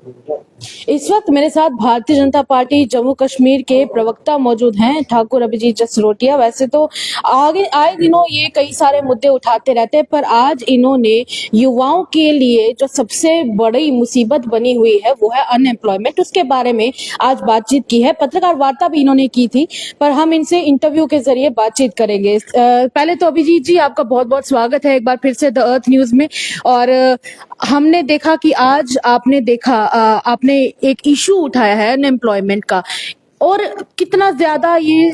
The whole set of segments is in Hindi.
इस वक्त मेरे साथ भारतीय जनता पार्टी जम्मू कश्मीर के प्रवक्ता मौजूद हैं, ठाकुर अभिजीत जसरोटिया। वैसे तो आगे आए दिनों ये कई सारे मुद्दे उठाते रहते हैं, पर आज इन्होंने युवाओं के लिए जो सबसे बड़ी मुसीबत बनी हुई है वो है अनएम्प्लॉयमेंट। उसके बारे में आज बातचीत की है। पत्रकार वार्ता भी इन्होंने की थी, पर हम इनसे इंटरव्यू के जरिए बातचीत करेंगे। पहले तो अभिजीत जी, आपका बहुत बहुत स्वागत है एक बार फिर से द अर्थ न्यूज में। और हमने देखा कि आज आपने एक इशू उठाया है अनएम्प्लॉयमेंट का, और कितना ज्यादा ये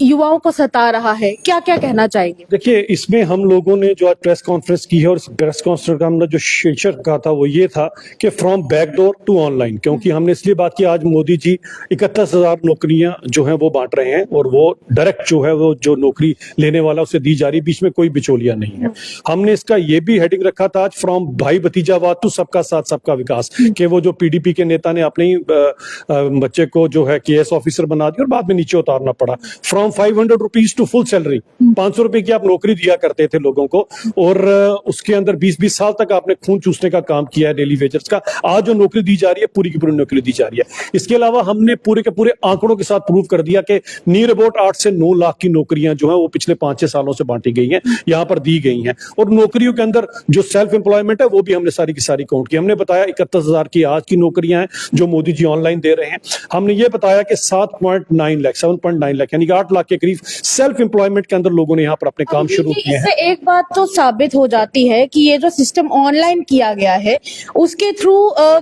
युवाओं को सता रहा है। क्या क्या कहना चाहेंगे? देखिए, इसमें हम लोगों ने जो आज प्रेस कॉन्फ्रेंस की है, और प्रेस कॉन्फ्रेंस का हमने जो शीर्षक कहा था वो ये था कि फ्रॉम बैकडोर टू ऑनलाइन। क्योंकि हमने इसलिए बात की, आज मोदी जी 31,000 नौकरियां जो हैं वो बांट रहे हैं, और वो डायरेक्ट जो है वो जो नौकरी लेने वाला उसे दी जा रही, बीच में कोई बिचौलिया नहीं है। हमने इसका ये भी हेडिंग रखा था आज, फ्रॉम भाई भतीजावाद टू सबका साथ सबका विकास, कि वो जो पीडीपी के नेता ने अपने ही बच्चे को जो है केएस ऑफिसर बना दिया और बाद में नीचे उतारना पड़ा। From 500 rupees to full salary, 500 रुपए की आप नौकरी दिया करते थे लोगों को, और उसके अंदर 20-20 साल तक आपने खून चूसने का काम किया है डेली वेजर्स का। आज जो नौकरी दी जा रही है, पूरी की पूरी नौकरी दी जा रही है। इसके अलावा हमने पूरे के पूरे आंकड़ों के साथ प्रूव कर दिया कि नियर अबाउट 8 से 9 लाख की नौकरियां जो है वो पिछले 5-6 सालों से बांटी गई हैं, यहां पर दी गई हैं। और नौकरियों के अंदर जो सेल्फ एम्प्लॉयमेंट है वो भी हमने सारी की सारी काउंट की। हमने बताया 31,000 की आज की नौकरियां हैं जो मोदी जी ऑनलाइन दे रहे हैं। हमने ये बताया कि 7.9 लाख यानी कि 8 लाख के करीब सेल्फ एम्प्लॉयमेंट के अंदर लोगों ने यहाँ पर अपने काम शुरू किए हैं। इससे एक बात तो साबित हो जाती है कि ये जो सिस्टम ऑनलाइन किया गया है उसके थ्रू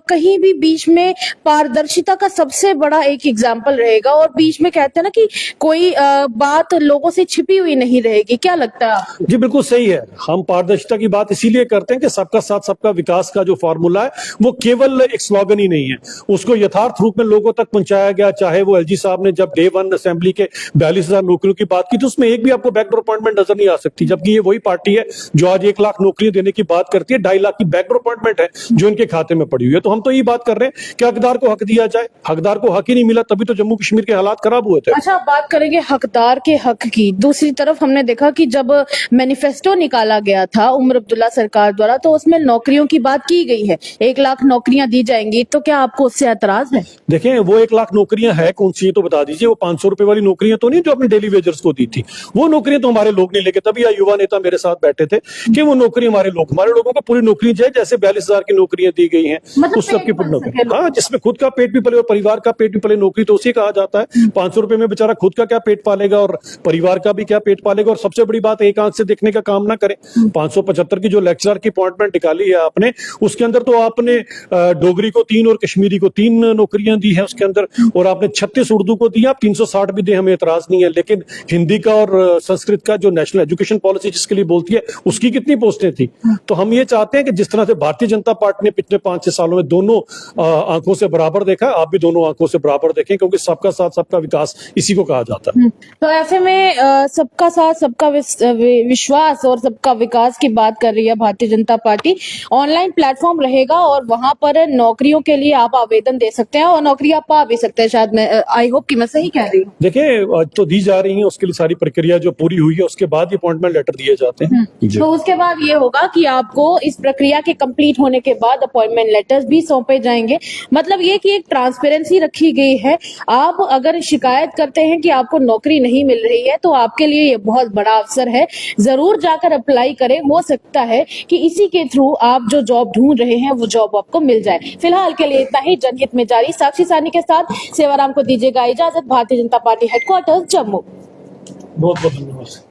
कहीं भी बीच में पारदर्शिता का सबसे बड़ा एक एग्जाम्पल रहेगा, और बीच में कहते हैं ना कि कोई बात लोगों से छिपी हुई नहीं रहेगी। क्या लगता है आपको? जी बिल्कुल सही है। हम पारदर्शिता की बात इसीलिए करते हैं कि सबका साथ सबका विकास का जो फॉर्मूला है वो केवल एक स्लोगन ही नहीं है, उसको यथार्थ रूप में लोगों तक पहुंचाया गया। चाहे वो एलजी साहब ने जब डे 1 असेंबली के 42,000 नौकरियों की बात की तो उसमें एक भी आपको बैकडोर अपॉइंटमेंट नजर नहीं आ सकती, जबकि ये वही पार्टी है जो आज 1 लाख नौकरियां देने की बात करती है। 2.5 लाख की बैकडोर अपॉइंटमेंट है जो इनके खाते में पड़ी हुई है। तो हम तो ये बात कर रहे हैं कि हकदार को हक दिया जाए। हकदार को हक ही नहीं मिला, तभी तो जम्मू कश्मीर के हालात खराब हुए थे। अच्छा, बात करेंगे हकदार के हक की। दूसरी तरफ हमने देखा कि जब मैनिफेस्टो निकाला गया था उमर अब्दुल्ला सरकार द्वारा, तो उसमें नौकरियों की बात की गई है, 1 लाख नौकरियां दी जाएंगी। तो क्या आपको उससे एतराज है? देखें, वो 1 लाख नौकरियां है कौन सी, तो बता दीजिए। वो 500 रुपए वाली नौकरियां तो नहीं जो अपने डेली वेजर्स को दी थी, वो नौकरियां तो हमारे लोग नहीं लेके। तभी युवा नेता मेरे साथ बैठे थे कि वो नौकरी हमारे लोगों को पूरी नौकरी चाहिए, जैसे 42,000 की नौकरियां दी गई हैं, मतलब उस सबकी पूरी नौकरी। हाँ, जिसमें खुद का पेट भी पले और परिवार का पेट भी पले, नौकरी तो उसी कहा जाता है। 500 रुपए में बेचारा खुद का क्या पेट पालेगा और परिवार का भी क्या पेट पालेगा। और सबसे बड़ी बात, एक आंख से देखने का काम ना करें। 575 की जो लेक्चरर की अपॉइंटमेंट निकाली है आपने, उसके अंदर तो आपने डोगरी को 3 और कश्मीरी को 3 नौकरियां दी है उसके अंदर, और आपने 36 उर्दू को दी। आप 360 भी दे, हमें एतराज नहीं है, लेकिन हिंदी का और संस्कृत का जो नेशनल एजुकेशन पॉलिसी जिसके लिए बोलती है उसकी कितनी पोस्टें थी। तो हम ये चाहते हैं कि जिस तरह से भारतीय जनता पार्टी ने पिछले 5-6 सालों में दोनों आंखों से बराबर देखा, आप भी दोनों आंखों से बराबर देखें, क्योंकि सबका साथ सबका विकास इसी को कहा जाता है। तो ऐसे में सबका साथ सबका विश्वास और सबका विकास की बात कर रही है Bharatiya Janata party. Online platform रहेगा और वहां पर नौकरियों के लिए आप आवेदन दे सकते हैं और नौकरी आप पा भी सकते हैं। शायद मैं आई होप कि मैं सही कह रही हूँ। देखिए, तो दी जा रही है, उसके लिए सारी प्रक्रिया जो पूरी हुई है उसके बाद अपॉइंटमेंट लेटर दिए जाते हैं। तो उसके बाद ये होगा कि आपको इस प्रक्रिया के कंप्लीट होने के बाद अपॉइंटमेंट लेटर्स भी सौंपे जाएंगे। मतलब ये कि एक ट्रांसपेरेंसी रखी गई है। आप अगर शिकायत करते हैं कि आपको नौकरी नहीं मिल रही है तो आपके लिए ये बहुत बड़ा अवसर है, जरूर जाकर अप्लाई करें। हो सकता है कि इसी के थ्रू आप जो जॉब ढूंढ रहे हैं वो जॉब आपको मिल जाए। फिलहाल के लिए इतना ही। जनहित में जारी। साक्षी सानी के साथ सेवाराम को दीजिएगा इजाजत। Bharatiya Janata party headquarter Jammu. बहुत बहुत धन्यवाद।